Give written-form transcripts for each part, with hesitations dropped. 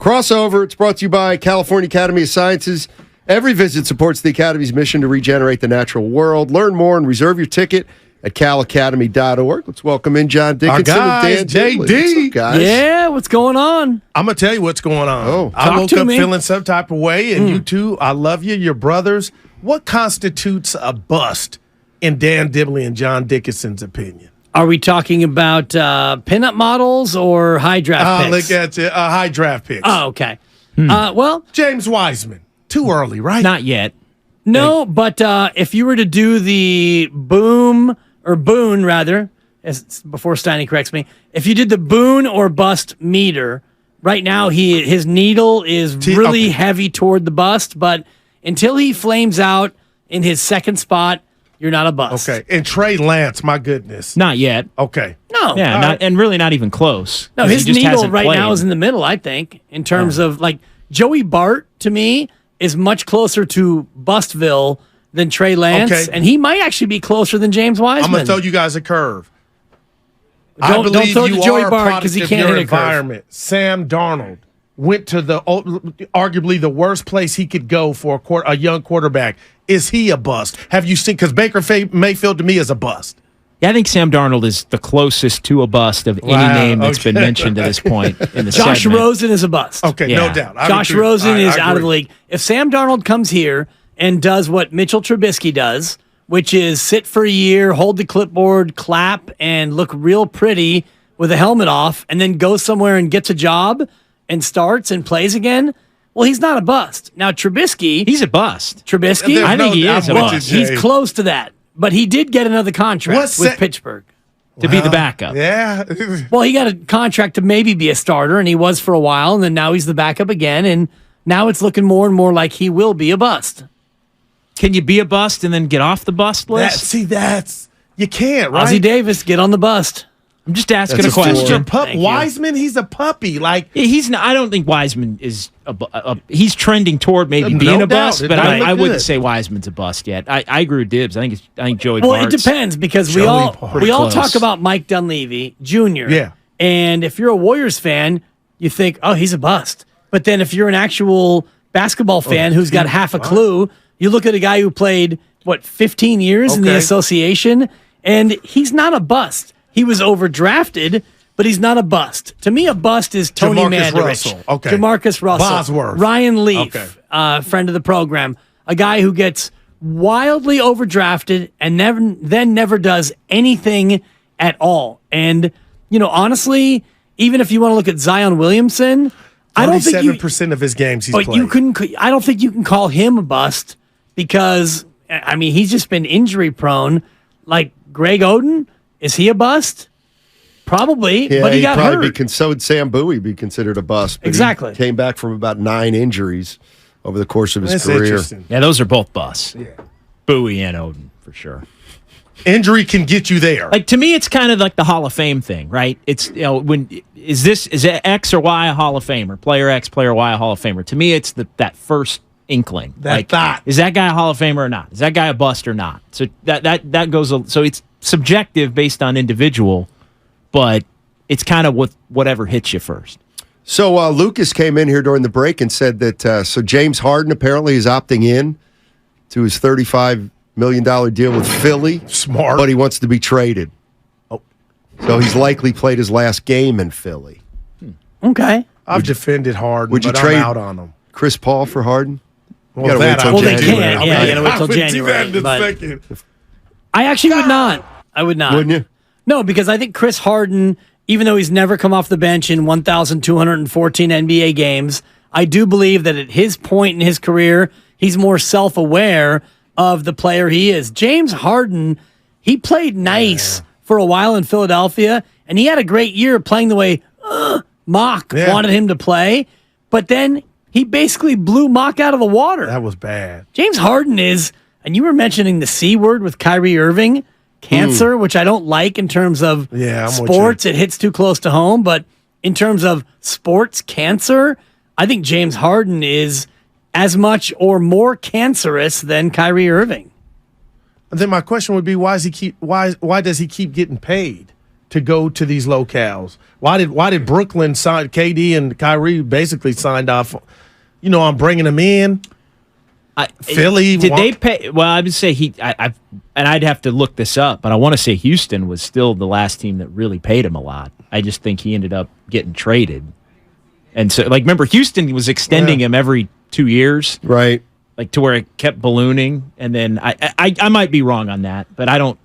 Crossover, it's brought to you by California Academy of Sciences. Every visit supports the Academy's mission to regenerate the natural world. Learn more and reserve your ticket at calacademy.org. Let's welcome in John Dickinson and Dan JD. What's up, guys? Yeah, what's going on? I'm going to tell you what's going on. Oh. I woke up me. feeling some type of way, and you two, I love you, your brothers. What constitutes a bust in Dan Dibley and John Dickinson's opinion? Are we talking about pinup models or high draft picks? Look at it, high draft picks. Oh, okay. Well, James Wiseman. Too early, right? Not yet. no, but if you were to do the boom, before Steiny corrects me, if you did the boon or bust meter, right now his needle is really heavy toward the bust, but until he flames out in his second spot, you're not a bust. Okay. And Trey Lance, my goodness. Not yet. Okay. No. Yeah, and really not even close. No, 'Cause his he just needle hasn't right played. now is in the middle, I think, in terms of like Joey Bart, to me, is much closer to Bustville than Trey Lance, Okay. and he might actually be closer than James Wiseman. I'm going to throw you guys a curve. Don't throw it to Joey Bart because he can't hit a curve. Environment. Sam Darnold went to arguably the worst place he could go for a young quarterback. Is he a bust? Have you seen? Because Baker Mayfield to me is a bust. Yeah, I think Sam Darnold is the closest to a bust of any name that's been mentioned to this point in the Josh segment. Rosen is a bust. Okay, Yeah. no doubt. Josh Rosen is out of the league. If Sam Darnold comes here and does what Mitchell Trubisky does, which is sit for a year, hold the clipboard, clap, and look real pretty with a helmet off, and then goes somewhere and gets a job and starts and plays again, well, he's not a bust. Now, Trubisky... He's a bust. Trubisky? There's I think he doubt is a with bust. you, He's Jay. close to that. But he did get another contract with Pittsburgh. To be the backup. Yeah. Well, he got a contract to maybe be a starter, and he was for a while, and then now he's the backup again, and now it's looking more and more like he will be a bust. Can you be a bust and then get off the bust list? You can't, right? Ozzie Davis, get on the bust. I'm just asking That's a a story. question. Thank you. Wiseman, he's a puppy. Like, He's not, I don't think Wiseman is he's trending toward maybe No being a doubt. bust, It but doesn't I look wouldn't good. say Wiseman's a bust yet. I agree with Dibs. I think Joey Well, Bart's it depends because we Joey all Bart. Close. talk about Mike Dunleavy Jr. Yeah. And if you're a Warriors fan, you think, oh, he's a bust. But then if you're an actual basketball fan who's got half a clue, you look at a guy who played, 15 years in the Okay. association, and he's not a bust. He was overdrafted, but he's not a bust. To me, a bust is Tony Jamarcus Mandarich. Russell. Okay. Jamarcus Russell. Bosworth. Ryan Leaf, Okay. friend of the program. A guy who gets wildly overdrafted and never does anything at all. And, honestly, even if you want to look at Zion Williamson, I don't think 37% of his games he's played. I don't think you can call him a bust because, he's just been injury prone. Like Greg Oden, is he a bust? Probably, Yeah, but he he'd got probably hurt. so would Sam Bowie be considered a bust. But Exactly. He came back from about 9 injuries over the course of his That's career. interesting. Yeah, those are both busts. Yeah. Bowie and Oden, for sure. Injury can get you there. Like, to me, it's kind of like the Hall of Fame thing, right? It's, is it X or Y a Hall of Famer? Player X, player Y a Hall of Famer? To me, it's that first inkling. That thought. Is that guy a Hall of Famer or not? Is that guy a bust or not? So that goes, so it's subjective based on individual, but it's kind of whatever hits you first. So Lucas came in here during the break and said that so James Harden apparently is opting in to his $35 million deal with Philly. Smart. But he wants to be traded. Oh. So he's likely played his last game in Philly. Okay. I've defended Harden, would you but trade I'm out on him. Chris Paul for Harden? Well, gotta wait that till I Well, they would do. January. can't. Yeah, you gotta wait till I would do that January. in a But second. I actually would not. I would not. Wouldn't you? No, because I think Chris Harden, even though he's never come off the bench in 1,214 NBA games, I do believe that at his point in his career, he's more self-aware of the player he is. James Harden, he played nice for a while in Philadelphia, and he had a great year playing the way Mock wanted him to play, but then he basically blew Mock out of the water. That was bad. James Harden is, and you were mentioning the C word with Kyrie Irving, cancer, which I don't like in terms of I'm with sports. It hits too close to home. But in terms of sports cancer, I think James Harden is as much or more cancerous than Kyrie Irving. And then my question would be, why does he keep getting paid? to go to these locales? Why did Brooklyn sign KD and Kyrie basically signed off? On bringing them in. Philly did they pay? Well, I would say and I'd have to look this up, but I want to say Houston was still the last team that really paid him a lot. I just think he ended up getting traded, and so remember Houston was extending him every 2 years, right? To where it kept ballooning, and then I might be wrong on that, but I don't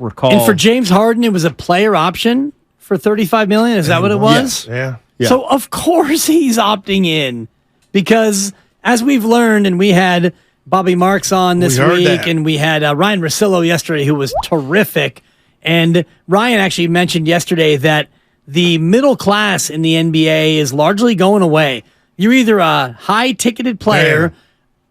recall. And for James Harden, it was a player option for $35 million. Is that what it was? Yes. Yeah. So of course he's opting in because. As we've learned, and we had Bobby Marks on this week, and we had Ryan Russillo yesterday, who was terrific. And Ryan actually mentioned yesterday that the middle class in the NBA is largely going away. You're either a high-ticketed player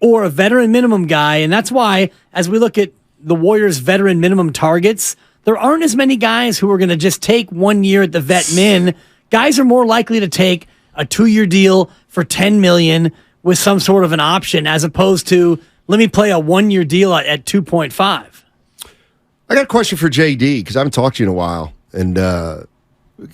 or a veteran minimum guy, and that's why, as we look at the Warriors' veteran minimum targets, there aren't as many guys who are going to just take 1 year at the vet min. Guys are more likely to take a 2-year deal for $10 million with some sort of an option, as opposed to let me play a 1-year deal at 2.5. I got a question for JD because I haven't talked to you in a while. And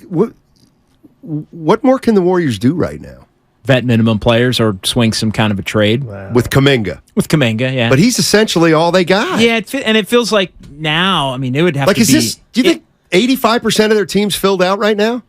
what more can the Warriors do right now? Vet minimum players or swing some kind of a trade with Kaminga. With Kaminga, yeah. But he's essentially all they got. Yeah, and it feels like now. I mean, it would have to be. Do you think 85% of their team's filled out right now?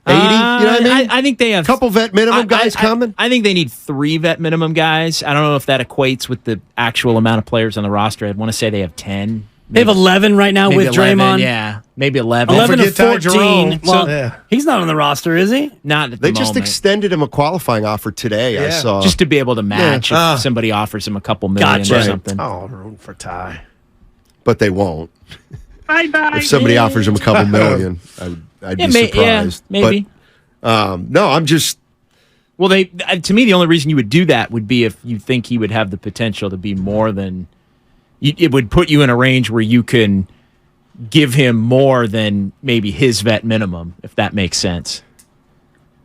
80, you know what I mean? I think they have a couple vet minimum guys coming. I think they need 3 vet minimum guys. I don't know if that equates with the actual amount of players on the roster. I'd want to say they have 10. They have 11 right now with 11, Draymond. Yeah, maybe 11. 11 to Ty 14. Jerome. Well, he's not on the roster, is he? Not at They the just moment. extended him a qualifying offer today, I saw. Just to be able to match if somebody offers him a couple million or something. Oh, room for Ty. But they won't. Bye-bye. If somebody offers him a couple million, I'd be surprised. Yeah, maybe. But, no, I'm just... Well, to me, the only reason you would do that would be if you think he would have the potential to be more than... It would put you in a range where you can give him more than maybe his vet minimum, if that makes sense.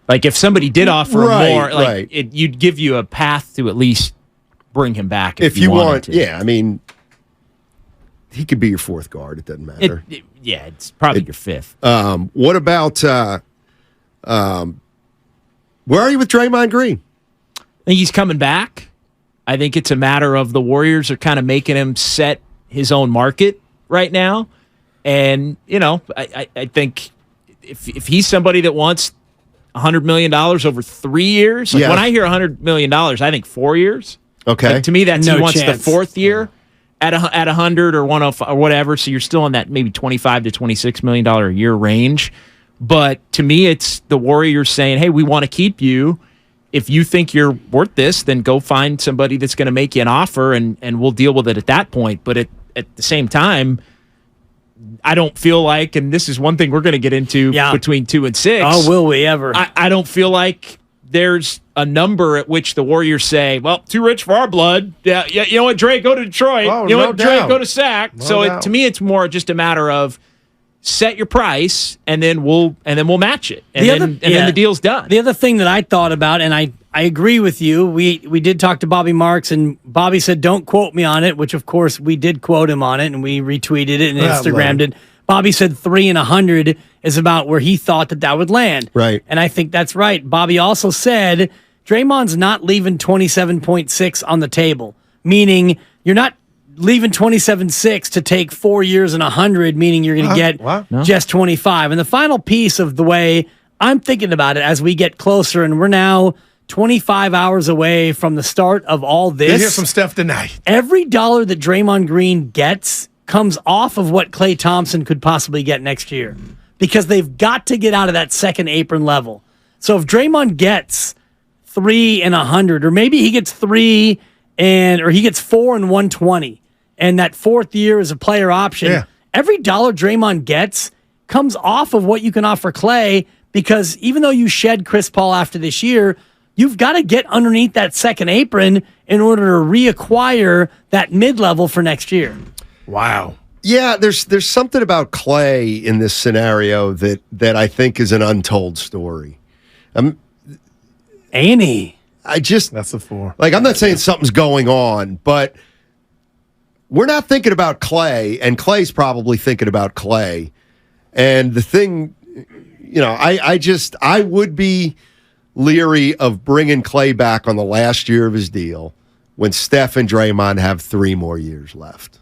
Like, if somebody did offer more, you'd give you a path to at least bring him back if you wanted to. Yeah, I mean, he could be your fourth guard. It doesn't matter. It's probably your fifth. What about... where are you with Draymond Green? I think he's coming back. I think it's a matter of the Warriors are kind of making him set his own market right now. And, I think if he's somebody that wants $100 million over 3 years, when I hear $100 million, I think 4 years. Okay. To me, that's no he wants chance. the fourth year at 100 or 105 or whatever. So you're still in that maybe $25 to $26 million a year range. But to me, it's the Warriors saying, hey, we want to keep you. If you think you're worth this, then go find somebody that's going to make you an offer, and we'll deal with it at that point. But at the same time, I don't feel like, and this is one thing we're going to get into between 2 and 6. Oh, will we ever? I don't feel like there's a number at which the Warriors say, well, too rich for our blood. Yeah, you know what, Dre, go to Detroit. Oh, you know no what, Dre, doubt. go to Sac. No To me, it's more just a matter of set your price, and then we'll match it, and then the deal's done. The other thing that I thought about, and I agree with you, we did talk to Bobby Marks, and Bobby said, don't quote me on it, which of course we did quote him on it, and we retweeted it and Instagrammed it. Bobby said 3 and 100 is about where he thought that would land. Right. And I think that's right. Bobby also said Draymond's not leaving 27.6 on the table, meaning you're not leaving 27.6 to take 4 years and 100, meaning you're going to get just 25. And the final piece of the way I'm thinking about it as we get closer, and we're now 25 hours away from the start of all this. You'll hear some stuff tonight. Every dollar that Draymond Green gets comes off of what Klay Thompson could possibly get next year, because they've got to get out of that second apron level. So if Draymond gets 3 and 100, or maybe he gets 3 or he gets 4 and 120, and that fourth year is a player option, every dollar Draymond gets comes off of what you can offer Klay, because even though you shed Chris Paul after this year, you've got to get underneath that second apron in order to reacquire that mid-level for next year. Wow. Yeah, there's something about Klay in this scenario that I think is an untold story. Annie. That's a 4. Like, I'm not saying something's going on, but we're not thinking about Klay, and Klay's probably thinking about Klay And the thing, I would be leery of bringing Klay back on the last year of his deal when Steph and Draymond have 3 more years left.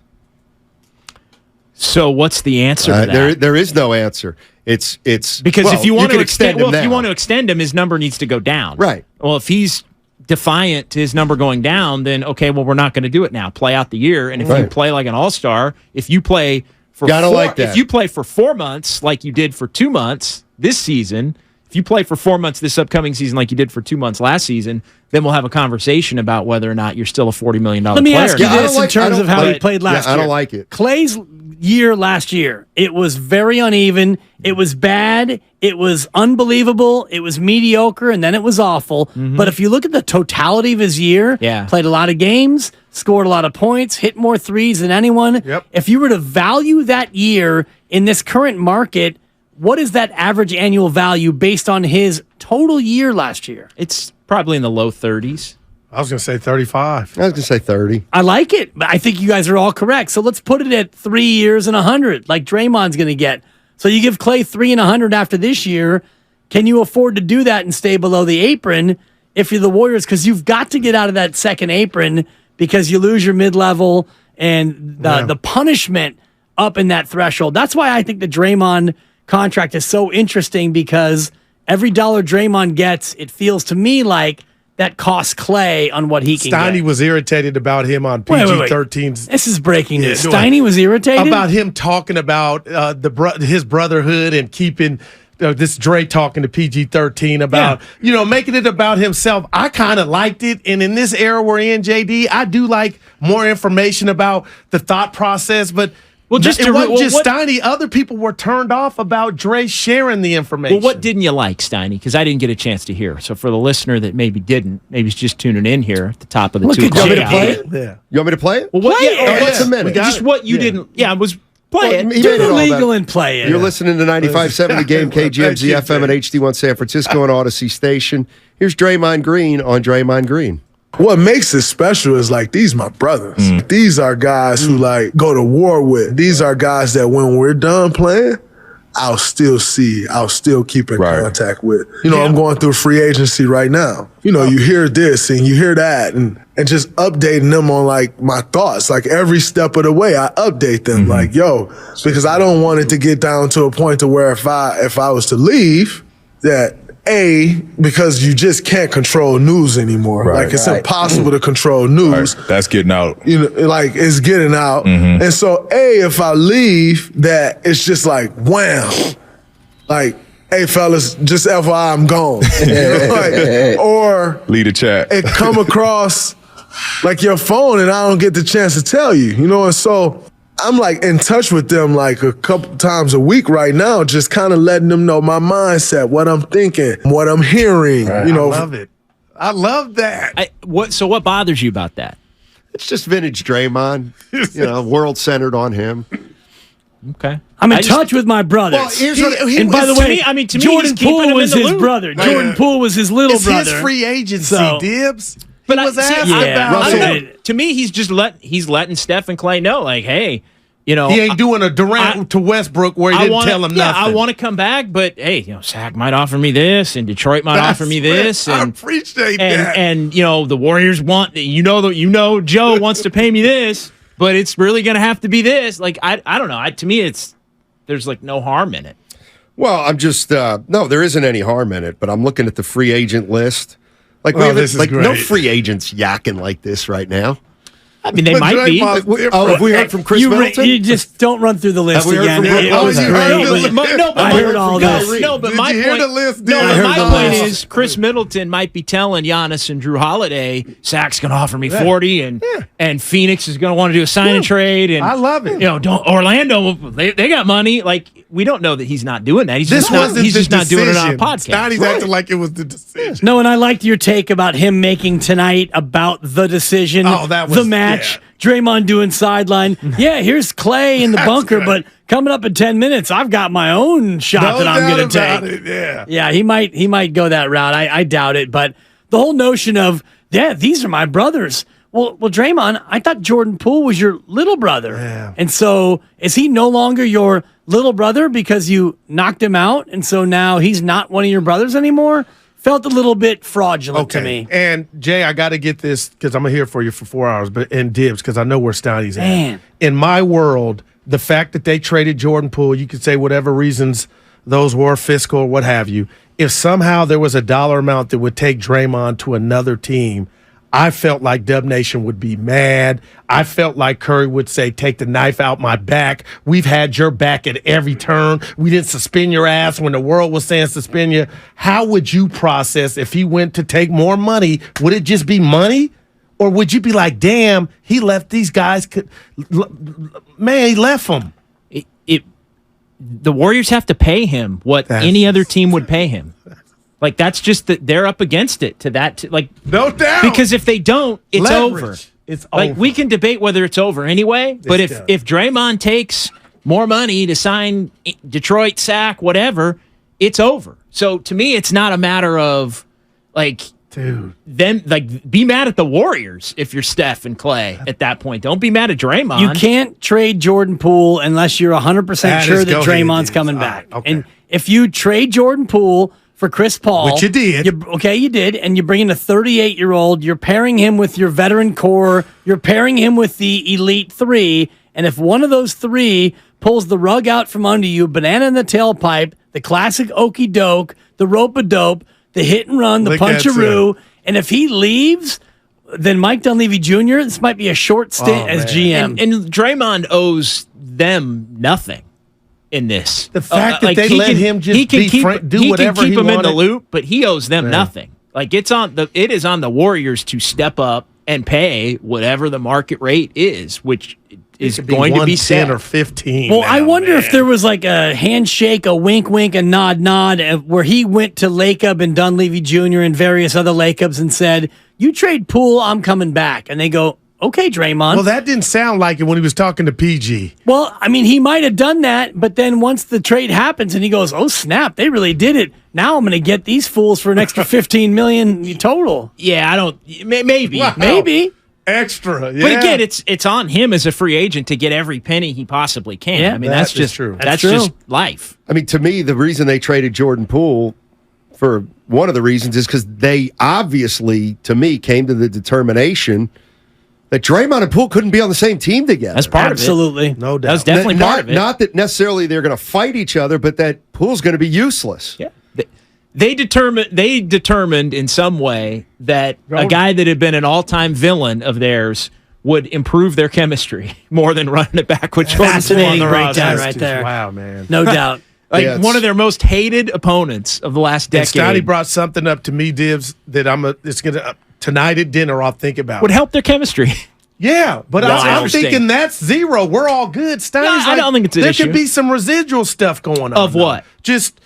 So what's the answer to that? There is no answer. It's because if you want to extend him, if you want to extend him, his number needs to go down. Right. Well, if he's defiant to his number going down, then okay, well we're not going to do it now. Play out the year, and if you play like an all-star, if you play for if you play for 4 months like you did for 2 months this season, if you play for 4 months this upcoming season like you did for 2 months last season, then we'll have a conversation about whether or not you're still a $40 million player. Let me ask you this in terms of how he played last year. I don't like it. Klay's year last year, it was very uneven. It was bad. It was unbelievable. It was mediocre, and then it was awful. Mm-hmm. But if you look at the totality of his year, played a lot of games, scored a lot of points, hit more threes than anyone. Yep. If you were to value that year in this current market, what is that average annual value based on his total year last year? It's probably in the low 30s. I was going to say 35. I was going to say 30. I like it. I think you guys are all correct. So let's put it at 3 years and 100, like Draymond's going to get. So you give Klay 3 and 100 after this year. Can you afford to do that and stay below the apron if you're the Warriors? Because you've got to get out of that second apron because you lose your mid-level and the punishment up in that threshold. That's why I think the Draymond contract is so interesting, because every dollar Draymond gets, it feels to me like that costs Klay on what he can Steiny get. was irritated about him on PG-13's. This is breaking news. Steiny was irritated? About him talking about his brotherhood and keeping this Dre talking to PG-13 about, making it about himself. I kind of liked it. And in this era we're in, JD, I do like more information about the thought process. But it wasn't just Steiny. Other people were turned off about Dre sharing the information. Well, what didn't you like, Steiny? Because I didn't get a chance to hear. So for the listener that maybe is just tuning in here at the top of the 2 o'clock. You want me to play it? Yeah. You want me to play it? Well, what's a minute? Just what you didn't. Yeah, it was play it. Do the legal and play it. You're listening to 95.7 The Game, KGMZ FM at HD1 San Francisco and Odyssey Station. Here's Draymond Green on Draymond Green. What makes it special is these my brothers. These are guys who go to war with. These are guys that when we're done playing, I'll still keep in contact with. I'm going through free agency right now. You hear this and you hear that and just updating them on my thoughts. Every step of the way I update them. Because I don't want it to get down to a point to where if I was to leave, that because you just can't control news anymore. It's impossible to control news. That's getting out. It's getting out. And so, if I leave, that it's just wham. Hey, fellas, just FYI, I'm gone. Or lead a chat. It come across your phone and I don't get the chance to tell you. And so I'm in touch with them a couple times a week right now, just kind of letting them know my mindset, what I'm thinking, what I'm hearing. I love it. I love that. So what bothers you about that? It's just vintage Draymond, world centered on him. Okay. I'm in touch with my brothers. Well, here's what, and by the way, to me, Jordan Poole was his brother. Jordan Poole was his little brother. It's his free agency, Dibs. But he was asked about to me, he's letting Steph and Klay know, hey, he ain't doing a Durant to Westbrook where he didn't tell him nothing. I want to come back, but hey, Sac might offer me this, and Detroit might offer me this, and I appreciate that. And the Warriors want Joe wants to pay me this, but it's really going to have to be this. I don't know. To me, there's no harm in it. Well, I'm just no, there isn't any harm in it. But I'm looking at the free agent list. This is great. No free agents yakking like this right now. I mean, they might be. Have we heard from Chris Middleton? You just don't run through the list again. I heard all this. No, but my point. The list, my point is, Chris Middleton might be telling Giannis and Drew Holiday, Sac's going to offer me 40, and Phoenix is going to want to do a sign and trade. And I love it. Orlando, they got money. We don't know that he's not doing that. He's just not doing it on a podcast. Steiny's acting like it was the decision. No, and I liked your take about him making tonight about the decision, that was the match. Draymond doing sideline. Here's Klay in the bunker, but coming up in 10 minutes, I've got my own shot that I'm going to take. He might go that route. I doubt it, but the whole notion of these are my brothers. Well, Draymond, I thought Jordan Poole was your little brother, and so is he no longer your little brother because you knocked him out, and so now he's not one of your brothers anymore, felt a little bit fraudulent to me. And Jay, I got to get this because I'm here for you for 4 hours, but in Dibs because I know where Steiny's at. Man. In my world, the fact that they traded Jordan Poole, you could say whatever reasons those were, fiscal or what have you. If somehow there was a dollar amount that would take Draymond to another team, I felt like Dub Nation would be mad. I felt like Curry would say, take the knife out my back. We've had your back at every turn. We didn't suspend your ass when the world was saying suspend you. How would you process if he went to take more money? Would it just be money? Or would you be like, damn, he left these guys. Man, he left them. The Warriors have to pay him what any other team would pay him. Like, that's just that they're up against it to that. No doubt. Because if they don't, it's Leverage. over. It's like, over. we can debate whether it's over anyway, but if Draymond takes more money to sign Detroit, Sac, whatever, it's over. So to me, it's not a matter of, like, dude, then, like, be mad at the Warriors if you're Steph and Klay at that point. Don't be mad at Draymond. You can't trade Jordan Poole unless you're 100% sure that Draymond's coming back. Right, okay. And if you trade Jordan Poole for Chris Paul, which you did. You did, and you bring in a 38-year-old, you're pairing him with your veteran core, you're pairing him with the elite three, and if one of those three pulls the rug out from under you, banana in the tailpipe, the classic okey doke, the rope-a-dope, the hit and run, the punch-a-roo, and if he leaves, then Mike Dunleavy Jr., this might be a short stint as GM. And Draymond owes them nothing in this. The fact that they let him just do whatever he keep him wanted. in the loop, but he owes them nothing. Like, it is on the Warriors to step up and pay whatever the market rate is, which is going to be 10 or 15. Well, I wonder if there was like a handshake, a wink, wink, a nod, where he went to Lacob and Dunleavy Jr. and various other Lacobs and said, "You trade Poole, I'm coming back," and they go, "Okay, Draymond." Well, that didn't sound like it when he was talking to PG. Well, I mean, he might have done that, but then once the trade happens and he goes, "Oh snap, they really did it. Now I'm going to get these fools for an extra $15 million total." Yeah, I don't. Maybe, Wow. Maybe. Extra, yeah. But again, it's on him as a free agent to get every penny he possibly can. Yeah, I mean, that's that's just true. That's true. just life. I mean, to me, the reason they traded Jordan Poole, for one of the reasons, is because they obviously, to me, came to the determination that Draymond and Poole couldn't be on the same team together. That's part Absolutely. No doubt. That's definitely part of it. Not that necessarily they're going to fight each other, but that Poole's going to be useless. Yeah. They determined in some way that a guy that had been an all-time villain of theirs would improve their chemistry more than running it back with Jordan Poole on the breakdown roster. right there. Wow, man. No doubt. Like, Yeah, one of their most hated opponents of the last And decade. Stotty brought something up to me, Dibs, that it's gonna tonight at dinner. I'll think about. would help their chemistry. Yeah, but That's I'm interesting. thinking that's zero. We're all good. Steiny's I don't think it's an there issue. could be some residual stuff going on. Of what? Just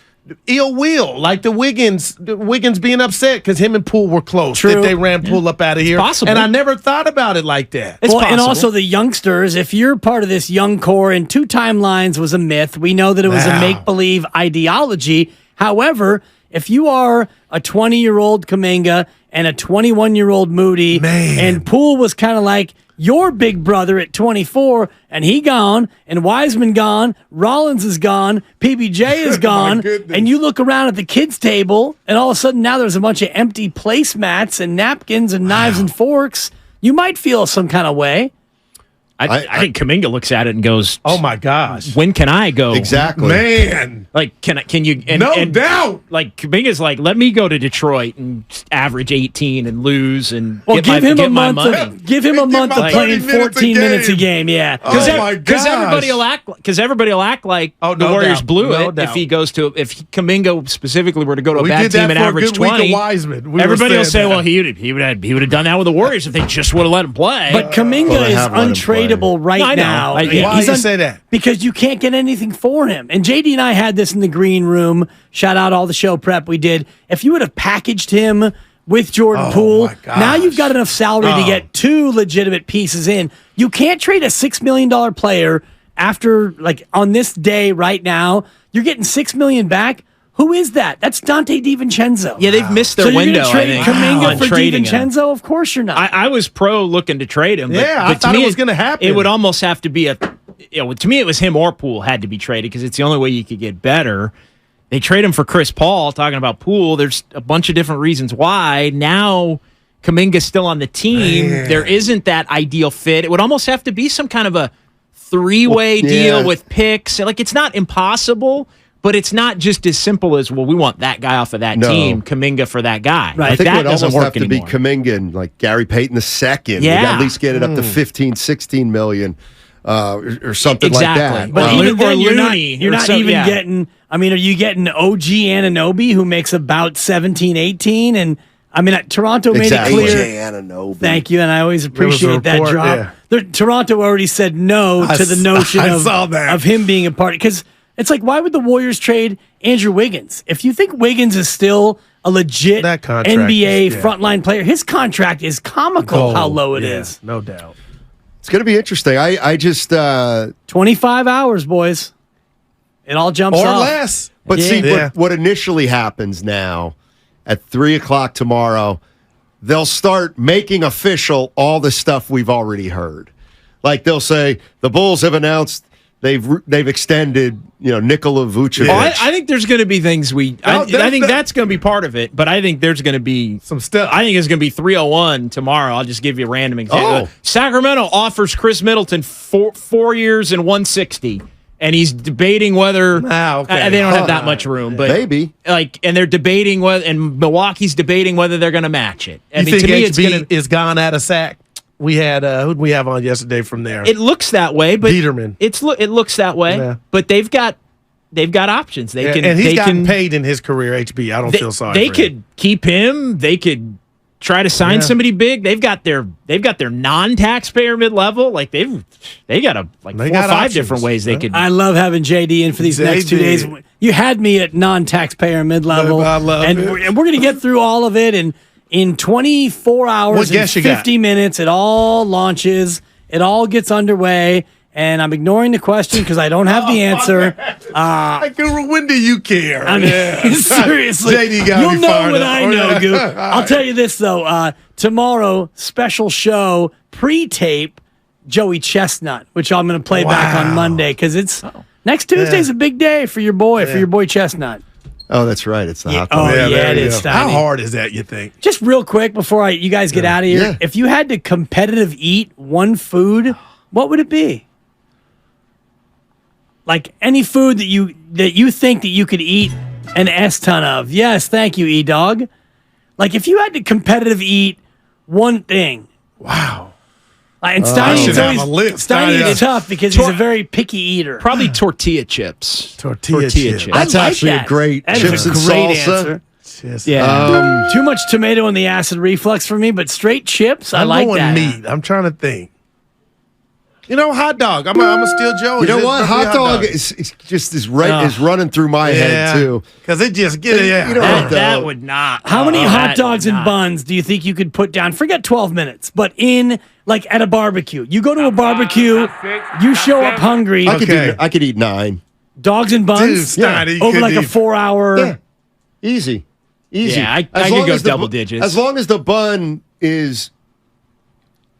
ill will, like the Wiggins being upset because him and Poole were close. True. That they ran Poole up out of here. possible. And I never thought about it like that. It's And possible. also the youngsters, if you're part of this young core, and 2 timelines was a myth. We know that it was Wow. a make-believe ideology. However, if you are a 20-year-old Kaminga and a 21-year-old Moody, Man. and Poole was kind of like your big brother at 24, and he gone, and Wiseman gone, Rollins is gone, PBJ is gone, goodness. and you look around at the kids' table, and all of a sudden now there's a bunch of empty placemats and napkins and knives and forks. You might feel some kind of way. I think Kaminga looks at it and goes, Oh my gosh, when can I go? Exactly. man, Like, can you? And, no and, doubt. Like, Kaminga's like, let me go to Detroit and average 18 and lose and Well, get give him a my month. money. Give him a month of my playing 30 minutes a 14 minutes a game. game. Yeah, Oh my Because gosh. everybody will act like Oh, the no Warriors doubt. blew No it doubt. if he goes to Kaminga specifically were to go to We a bad did team that and for a average good week 20. of Wiseman. We were Everybody will saying say, that. well, he would have done that with the Warriors if they just would have let him play. but Kaminga Well, they is have let him play. untradeable right I know. now. I get it. Why He's do you say that? Because you can't get anything for him. And JD and I had this in the green room. Shout out all the show prep we did. If you would have packaged him with Jordan Poole, my gosh. now you've got enough salary to get 2 legitimate pieces in. You can't trade a $6 million player after, like, on this day right now. You're getting $6 million back. Who is that? That's Dante DiVincenzo. yeah, they've missed their so window. you're going to trade I think, Kaminga on for trading him. DiVincenzo? Of course you're not. I was pro looking to trade him. But, Yeah, I but to thought me, it was gonna happen. It would almost have to be to me, it was him or Poole had to be traded because it's the only way you could get better. They trade him for Chris Paul, talking about Poole. There's a bunch of different reasons why. Now, Kaminga's still on the team. Man. There isn't that ideal fit. It would almost have to be some kind of a three-way deal with picks. Like, it's not impossible, but it's not just as simple as, well, we want that guy off of that team, Kaminga for that guy. Right. I think that it would almost have to be Kaminga and like Gary Payton II. Yeah. At least get it up to 15, 16 million or something like that. But even then, you're not even getting, I mean, are you getting OG Anunoby who makes about 17, 18? And I mean, Toronto made it clear. OG Anunoby. Thank you, and I always appreciate that drop. Yeah. Toronto already said no to the notion of him being a part. Because it's like, why would the Warriors trade Andrew Wiggins? If you think Wiggins is still a legit NBA frontline player, his contract is comical how low it is. No doubt. It's going to be interesting. I just 25 hours, boys. It all jumps or off. less. But what initially happens now at 3:00 tomorrow, they'll start making official all the stuff we've already heard. Like they'll say the Bulls have announced they've extended Nikola Vucevic. I think there's going to be things I think that's going to be part of it, but I think there's going to be some stuff. I think it's going to be 301 tomorrow. I'll just give you a random example. Sacramento offers Chris Middleton 4 years and 160. And he's debating whether they don't have that much room, but maybe and they're debating whether, and Milwaukee's debating whether they're going to match it. I mean, to me, HB is gone out of sack. We had who'd we have on yesterday from there? It looks that way, but Biederman. It looks that way, but they've got options. They can, and he's gotten paid in his career. HB, I don't feel sorry. They for could him. keep him. They could try to sign somebody big. They've got their non-taxpayer mid-level. Like they got 4 or 5 different ways they could. I love having JD in for these next 2 days. You had me at non-taxpayer mid-level, and we're going to get through all of it in 24 hours and 50 minutes. It all launches. It all gets underway. And I'm ignoring the question because I don't have the answer. Guru, when do you care? I mean, seriously, JD got you'll know what I know, Guru. I'll tell you this, though. Tomorrow, special show, pre-tape, Joey Chestnut, which I'm going to play back on Monday because it's next Tuesday's a big day for your boy, Chestnut. Oh, that's right. It's the hot dog. It is. How hard is that, you think? Just real quick before you guys get out of here, if you had to competitive eat one food, what would it be? Like any food that you think that you could eat an S-ton of. Yes, thank you, E-Dog. Like if you had to competitive eat one thing. Wow. And Steiny is tough because he's a very picky eater. Probably tortilla chips. Tortilla chips. That's actually a great chips and salsa. Answer. Yeah. Too much tomato in the acid reflux for me, but straight chips, I like that. Meat. I'm trying to think. Hot dog. I'm a steal Joe. You know what? Hot dog is just is running through my head too. Because it just gets that would not. How many hot dogs and buns do you think you could put down? Forget 12 minutes, but in like at a barbecue. You go to a barbecue, you show up hungry. I could eat 9 dogs and buns. Dude, over like a 4-hour. Yeah. Easy. Yeah, I could go double digits. As long as the bun is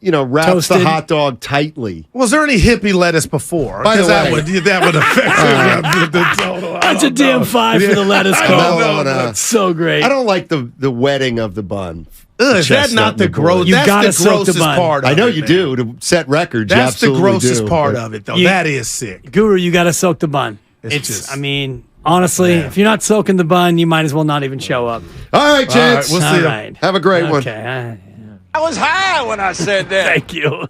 wraps toasted. The hot dog tightly. Was there any hippie lettuce before? By the way, that would affect the total. That's a damn 5 for the lettuce call. That's so great. I don't like the wetting of the bun. Is that not the gross? You gotta That's the grossest part of it. I know you do to set records. That's the grossest part of it, though. That is sick. Guru, you got to soak the bun. I mean, honestly, if you're not soaking the bun, you might as well not even show up. All right, gents. We'll see you. Have a great one. Okay. I was high when I said that. Thank you.